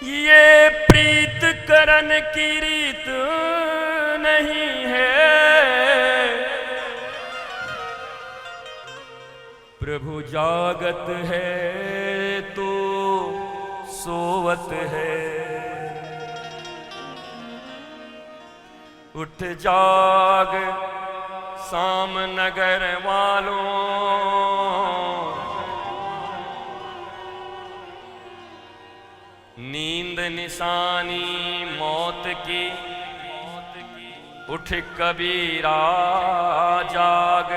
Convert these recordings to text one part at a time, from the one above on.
ये प्रीत करन की रीत नहीं है, प्रभु जागत है तो सोवत है। उठ जाग साम नगर वालों, नींद निशानी मौत की, उठ कबीरा जाग।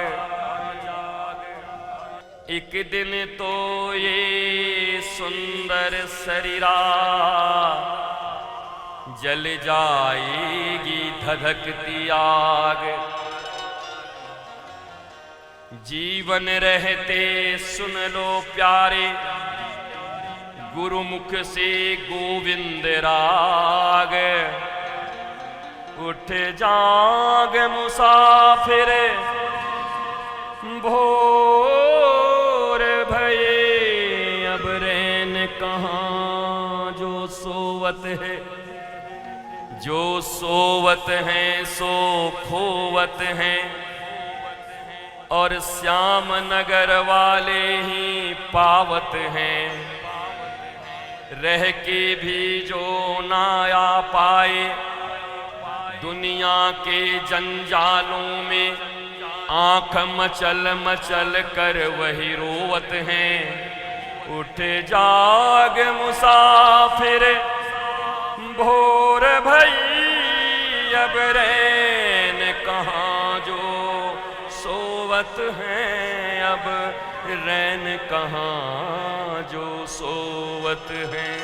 एक दिन तो ये सुंदर शरीरा जल जाएगी धधकती आग। जीवन रहते सुन लो प्यारे, गुरुमुख से गोविंद राग। उठ जाग मुसाफिर भोर भये, अब रैन कहाँ जो सोवत है। जो सोवत हैं सो खोवत हैं, और श्याम नगर वाले ही पावत हैं। रह के भी जो ना आ पाए दुनिया के जंजालों में, आंख मचल मचल कर वही रोवत हैं। उठ जाग मुसाफिर भोर भई, अब रैन कहाँ जो सोवत हैं। अब रैन कहाँ जो सोवत हैं।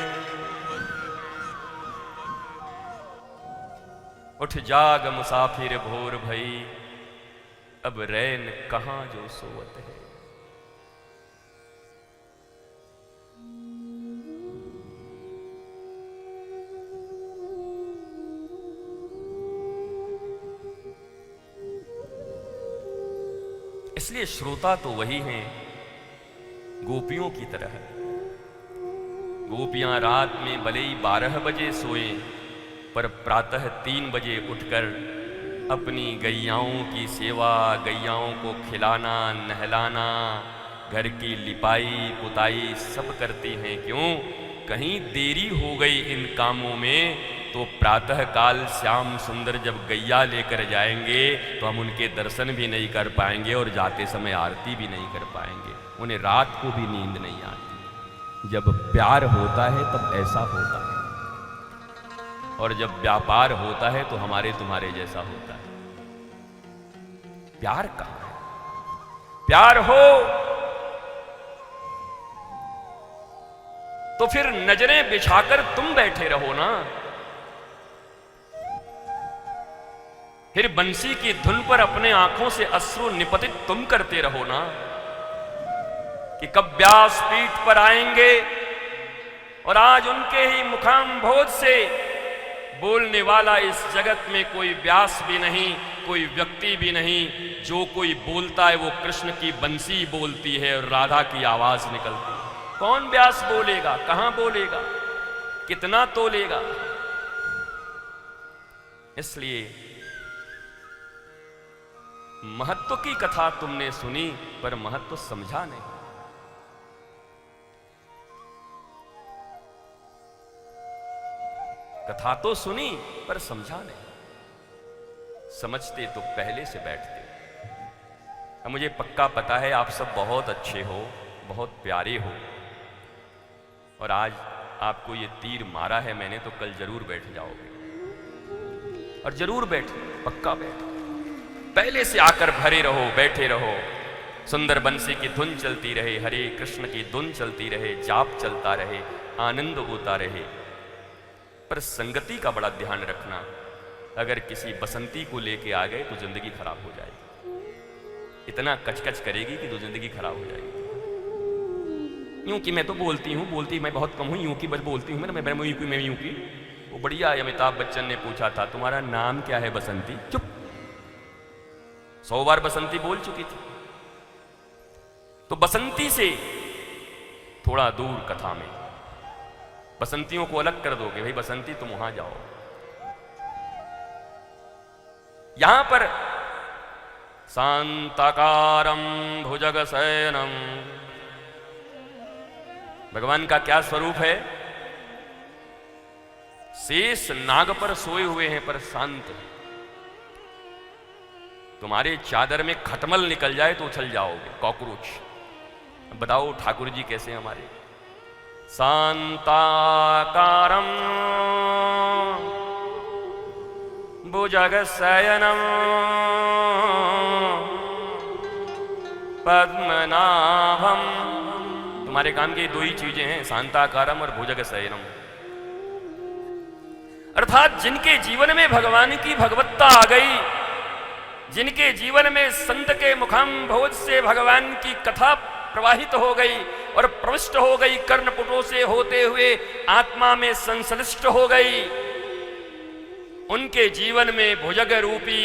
उठ जाग मुसाफिर भोर भई, अब रैन कहाँ जो सोवत है। इसलिए श्रोता तो वही हैं गोपियों की तरह। गोपियां रात में भले ही 12 बजे सोए, पर प्रातः 3 बजे उठकर अपनी गैयाओं की सेवा, गैयाओं को खिलाना नहलाना, घर की लिपाई पुताई सब करती हैं। क्यों? कहीं देरी हो गई इन कामों में तो प्रातः काल श्याम सुंदर जब गैया लेकर जाएंगे तो हम उनके दर्शन भी नहीं कर पाएंगे और जाते समय आरती भी नहीं कर पाएंगे। उन्हें रात को भी नींद नहीं आती। जब प्यार होता है तब ऐसा होता है, और जब व्यापार होता है तो हमारे तुम्हारे जैसा होता है। प्यार कहां है? प्यार हो तो फिर नजरें बिछाकर तुम बैठे रहो ना। फिर बंसी की धुन पर अपने आंखों से अश्रु निपतित तुम करते रहो ना, कि कब व्यास पीठ पर आएंगे और आज उनके ही मुखाम्भोज से बोलने वाला इस जगत में कोई व्यास भी नहीं, कोई व्यक्ति भी नहीं। जो कोई बोलता है वो कृष्ण की बंसी बोलती है और राधा की आवाज निकलती है। कौन व्यास बोलेगा? कहां बोलेगा? कितना तोलेगा? इसलिए महत्व की कथा तुमने सुनी पर महत्व समझा नहीं। कथा तो सुनी पर समझा नहीं। समझते तो पहले से बैठते। अब मुझे पक्का पता है आप सब बहुत अच्छे हो, बहुत प्यारे हो, और आज आपको ये तीर मारा है मैंने तो कल जरूर बैठ जाओगे। और जरूर बैठ, पक्का बैठ। पहले से आकर भरे रहो, बैठे रहो। सुंदर बंसी की धुन चलती रहे, हरे कृष्ण की धुन चलती रहे, जाप चलता रहे, आनंद होता रहे। पर संगति का बड़ा ध्यान रखना। अगर किसी बसंती को लेके आ गए तो जिंदगी खराब हो जाएगी। इतना कचकच करेगी कि तो जिंदगी खराब हो जाएगी। यूं कि मैं तो बोलती हूँ, मैं बहुत कम हूँ, यूं की बस बोलती हूँ, मैं यूं की। वो बढ़िया अमिताभ बच्चन ने पूछा था तुम्हारा नाम क्या है बसंती? चुप। 100 बार बसंती बोल चुकी थी। तो बसंती से थोड़ा दूर कथा में बसंतियों को अलग कर दोगे, भाई बसंती तुम वहां जाओ। यहां पर शांताकारं भुजगशयनं, भगवान का क्या स्वरूप है? शेष नाग पर सोए हुए हैं पर शांत है। तुम्हारे चादर में खटमल निकल जाए तो उछल जाओगे, कॉकरोच। बताओ ठाकुर जी कैसे हमारे? शांताकारं भुजगशयनं पद्मनाभम। तुम्हारे काम की दो ही चीजें हैं, शांताकारम और भुजगशयनम। अर्थात जिनके जीवन में भगवान की भगवत्ता आ गई, जिनके जीवन में संत के मुखाम्भोज से भगवान की कथा प्रवाहित हो गई और प्रविष्ट हो गई, कर्णपुटों से होते हुए आत्मा में संश्लिष्ट हो गई, उनके जीवन में भुजग रूपी,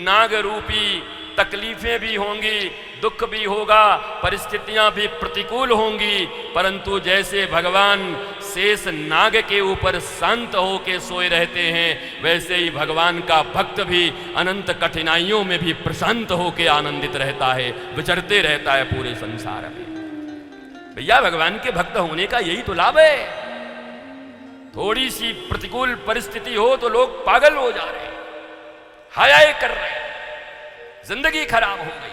नाग रूपी तकलीफें भी होंगी, दुख भी होगा, परिस्थितियां भी प्रतिकूल होंगी, परंतु जैसे भगवान शेष नाग के ऊपर शांत होके सोए रहते हैं, वैसे ही भगवान का भक्त भी अनंत कठिनाइयों में भी प्रशांत होके आनंदित रहता है, विचरते रहता है पूरे संसार में। भैया भगवान के भक्त होने का यही तो लाभ है। थोड़ी सी प्रतिकूल परिस्थिति हो तो लोग पागल हो जा रहे हैं, हाय हाय कर रहे हैं, जिंदगी खराब हो गई।